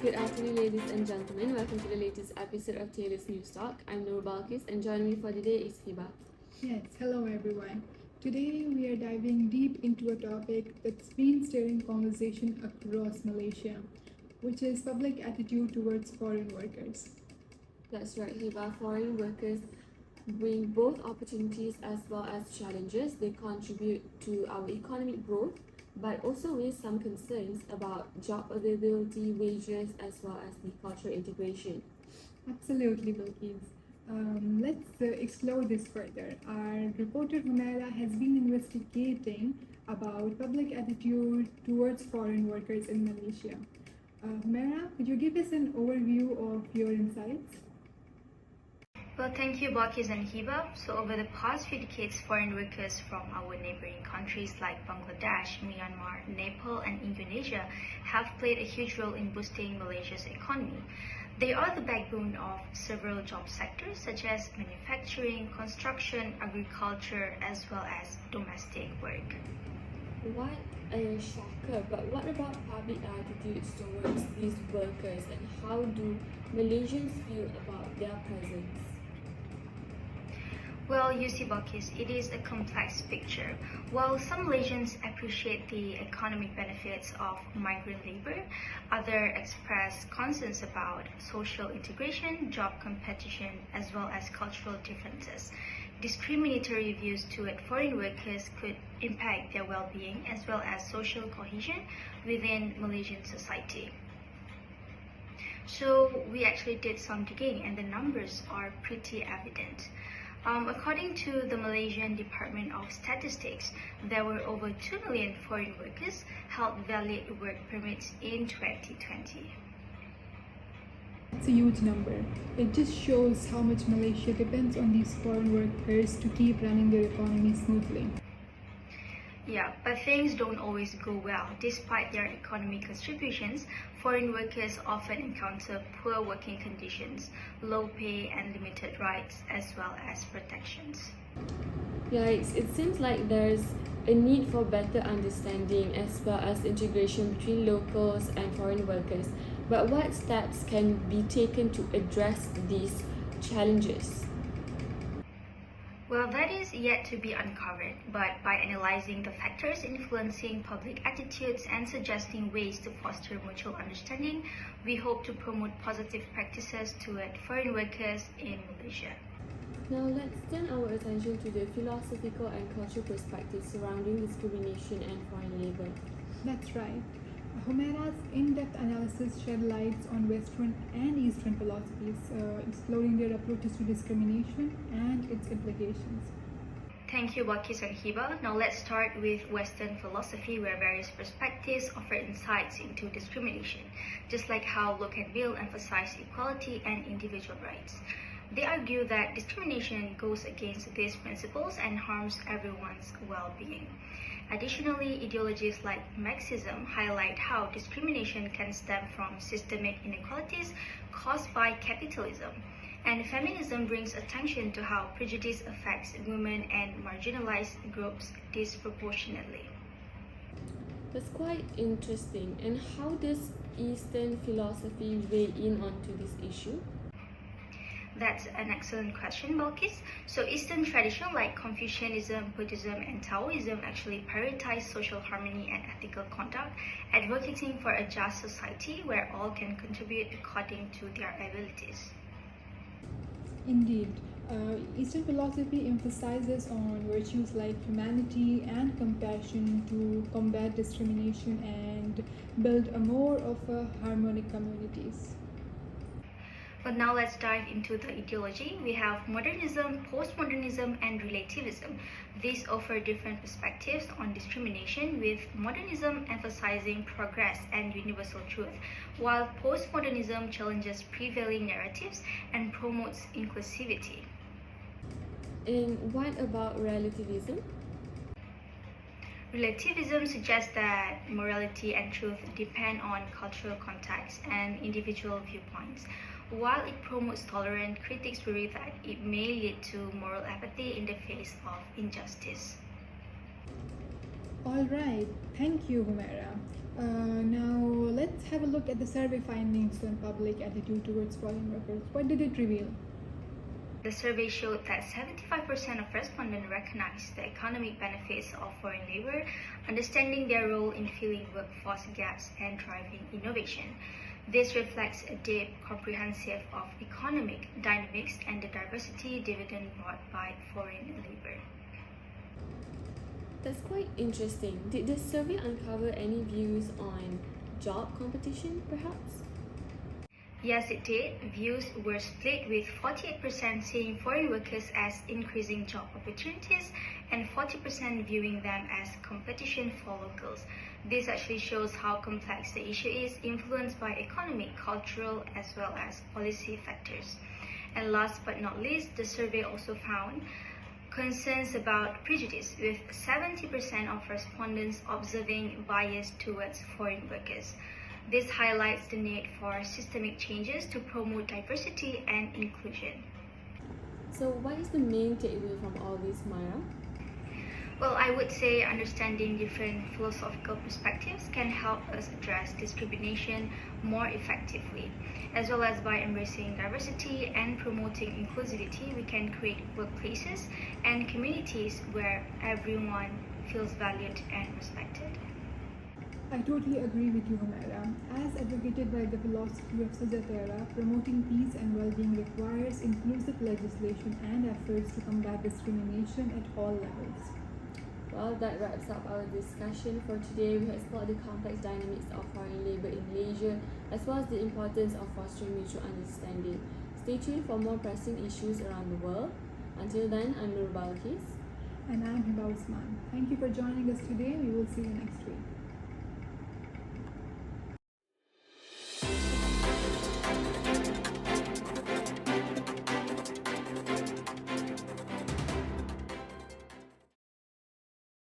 Good afternoon, ladies and gentlemen. Welcome to the latest episode of Taylor's News Talk. I'm Nur Balkis, and joining me for the day is Hiba. Yes, hello everyone. Today we are diving deep into a topic that's been stirring conversation across Malaysia, which is public attitude towards foreign workers. That's right, Hiba. Foreign workers bring both opportunities as well as challenges. They contribute to our economic growth, but also raise some concerns about job availability, wages, as well as the cultural integration. Absolutely, Bilkis. Let's explore this further. Our reporter Humaira has been investigating about public attitude towards foreign workers in Malaysia. Humaira, could you give us an overview of your insights? Well, thank you, Bakis and Hiba. So, over the past few decades, foreign workers from our neighboring countries like Bangladesh, Myanmar, Nepal, and Indonesia have played a huge role in boosting Malaysia's economy. They are the backbone of several job sectors such as manufacturing, construction, agriculture, as well as domestic work. What a shocker, but what about public attitudes towards these workers and how do Malaysians feel about their presence? Well, you see, Bakis, it is a complex picture. While some Malaysians appreciate the economic benefits of migrant labor, others express concerns about social integration, job competition, as well as cultural differences. Discriminatory views toward foreign workers could impact their well-being as well as social cohesion within Malaysian society. So we actually did some digging and the numbers are pretty evident. According to the Malaysian Department of Statistics, there were over 2 million foreign workers held valid work permits in 2020. It's a huge number. It just shows how much Malaysia depends on these foreign workers to keep running their economy smoothly. Yeah, but things don't always go well. Despite their economic contributions, foreign workers often encounter poor working conditions, low pay, and limited rights, as well as protections. Yikes, it seems like there's a need for better understanding as well as integration between locals and foreign workers. But what steps can be taken to address these challenges? Well, that is yet to be uncovered, but by analyzing the factors influencing public attitudes and suggesting ways to foster mutual understanding, we hope to promote positive practices toward foreign workers in Malaysia. Now let's turn our attention to the philosophical and cultural perspectives surrounding discrimination and foreign labor. That's right. Humaira's in-depth analysis shed lights on Western and Eastern philosophies, exploring their approaches to discrimination and its implications. Thank you, Bakis and Hiba. Now let's start with Western philosophy, where various perspectives offer insights into discrimination, just like how Locke and Mill emphasize equality and individual rights. They argue that discrimination goes against these principles and harms everyone's well-being. Additionally, ideologies like Marxism highlight how discrimination can stem from systemic inequalities caused by capitalism, and feminism brings attention to how prejudice affects women and marginalized groups disproportionately. That's quite interesting. And how does Eastern philosophy weigh in onto this issue? That's an excellent question, Balkis. So Eastern tradition like Confucianism, Buddhism, and Taoism actually prioritize social harmony and ethical conduct, advocating for a just society where all can contribute according to their abilities. Indeed, Eastern philosophy emphasizes on virtues like humanity and compassion to combat discrimination and build a more of a harmonic communities. But now let's dive into the ideology. We have modernism, postmodernism, and relativism. These offer different perspectives on discrimination, with modernism emphasizing progress and universal truth, while postmodernism challenges prevailing narratives and promotes inclusivity. And what about relativism? Relativism suggests that morality and truth depend on cultural context and individual viewpoints. While it promotes tolerance, critics worry that it may lead to moral apathy in the face of injustice. All right, thank you, Humaira. Now let's have a look at the survey findings on public attitude towards foreign workers. What did it reveal? The survey showed that 75% of respondents recognized the economic benefits of foreign labor, understanding their role in filling workforce gaps and driving innovation. This reflects a deep comprehensive of economic dynamics and the diversity dividend brought by foreign labor. That's quite interesting. Did the survey uncover any views on job competition, perhaps? Yes, it did. Views were split, with 48% seeing foreign workers as increasing job opportunities and 40% viewing them as competition for locals. This actually shows how complex the issue is, influenced by economic, cultural, as well as policy factors. And last but not least, the survey also found concerns about prejudice, with 70% of respondents observing bias towards foreign workers. This highlights the need for systemic changes to promote diversity and inclusion. So, what is the main takeaway from all this, Myra? Well, I would say understanding different philosophical perspectives can help us address discrimination more effectively. As well as by embracing diversity and promoting inclusivity, we can create workplaces and communities where everyone feels valued and respected. I totally agree with you, Humaira. As advocated by the philosophy of Sajatera, promoting peace and well-being requires inclusive legislation and efforts to combat discrimination at all levels. Well, that wraps up our discussion for today. We have explored the complex dynamics of foreign labour in Malaysia, as well as the importance of fostering mutual understanding. Stay tuned for more pressing issues around the world. Until then, I'm Nur Balkis. And I'm Hiba Usman. Thank you for joining us today. We will see you next week.